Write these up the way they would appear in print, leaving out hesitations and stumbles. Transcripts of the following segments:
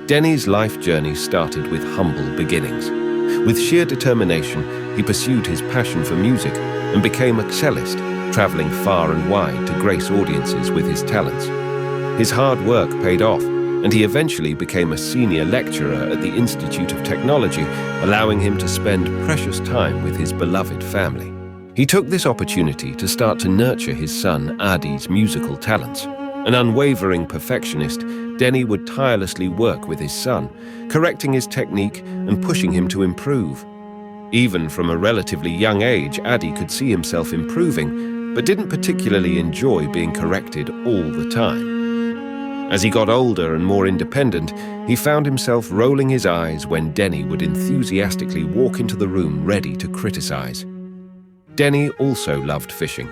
Denny's life journey started with humble beginnings. With sheer determination, he pursued his passion for music and became a cellist, traveling far and wide to grace audiences with his talents. His hard work paid off, and he eventually became a senior lecturer at the Institute of Technology, allowing him to spend precious time with his beloved family. He took this opportunity to start to nurture his son Adi's musical talents. An unwavering perfectionist, Denny would tirelessly work with his son, correcting his technique and pushing him to improve. Even from a relatively young age, Adi could see himself improving, but didn't particularly enjoy being corrected all the time. As he got older and more independent, he found himself rolling his eyes when Denny would enthusiastically walk into the room ready to criticize. Denny also loved fishing.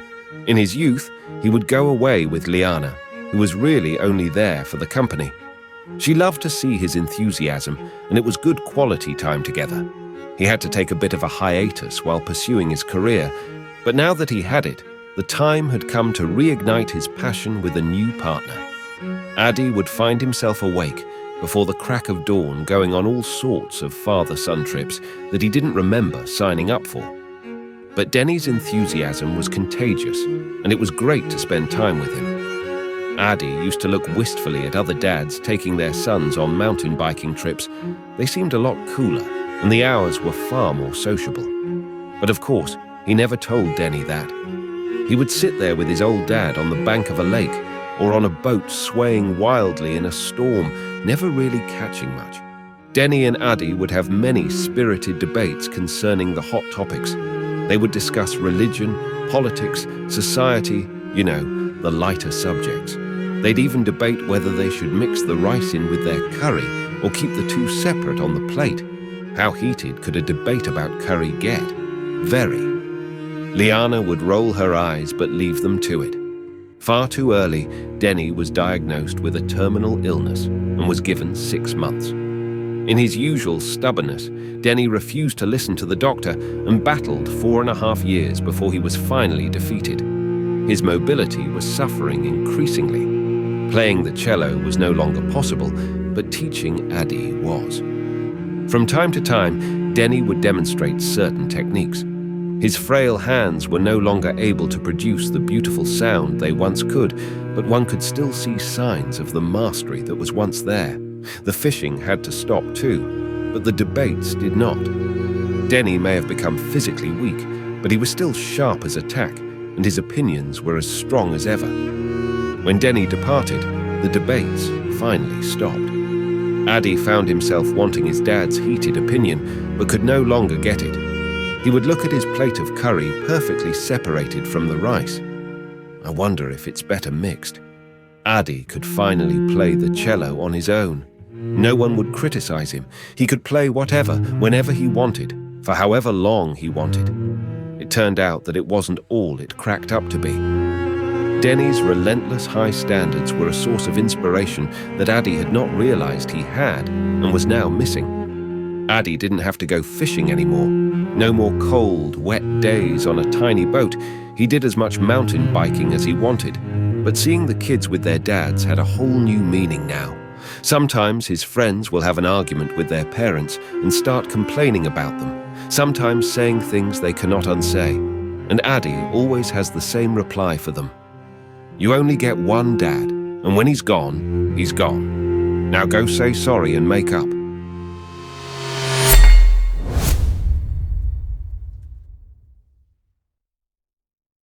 In his youth, he would go away with Liana, who was really only there for the company. She loved to see his enthusiasm, and it was good quality time together. He had to take a bit of a hiatus while pursuing his career, but now that he had it, the time had come to reignite his passion with a new partner. Adi would find himself awake before the crack of dawn, going on all sorts of father-son trips that he didn't remember signing up for. But Denny's enthusiasm was contagious, and it was great to spend time with him. Adi used to look wistfully at other dads taking their sons on mountain biking trips. They seemed a lot cooler, and the hours were far more sociable. But of course, he never told Denny that. He would sit there with his old dad on the bank of a lake, or on a boat swaying wildly in a storm, never really catching much. Denny and Adi would have many spirited debates concerning the hot topics. They would discuss religion, politics, society, the lighter subjects. They'd even debate whether they should mix the rice in with their curry or keep the two separate on the plate. How heated could a debate about curry get? Very. Liana would roll her eyes but leave them to it. Far too early, Denny was diagnosed with a terminal illness and was given 6 months. In his usual stubbornness, Denny refused to listen to the doctor and battled 4.5 years before he was finally defeated. His mobility was suffering increasingly. Playing the cello was no longer possible, but teaching Adi was. From time to time, Denny would demonstrate certain techniques. His frail hands were no longer able to produce the beautiful sound they once could, but one could still see signs of the mastery that was once there. The fishing had to stop too, but the debates did not. Denny may have become physically weak, but he was still sharp as a tack, and his opinions were as strong as ever. When Denny departed, the debates finally stopped. Adi found himself wanting his dad's heated opinion, but could no longer get it. He would look at his plate of curry perfectly separated from the rice. I wonder if it's better mixed. Adi could finally play the cello on his own. No one would criticize him. He could play whatever, whenever he wanted, for however long he wanted. It turned out that it wasn't all it cracked up to be. Denny's relentless high standards were a source of inspiration that Adi had not realized he had and was now missing. Adi didn't have to go fishing anymore. No more cold, wet days on a tiny boat. He did as much mountain biking as he wanted. But seeing the kids with their dads had a whole new meaning now. Sometimes his friends will have an argument with their parents and start complaining about them, sometimes saying things they cannot unsay. And Adi always has the same reply for them. You only get one dad, and when he's gone, he's gone. Now go say sorry and make up.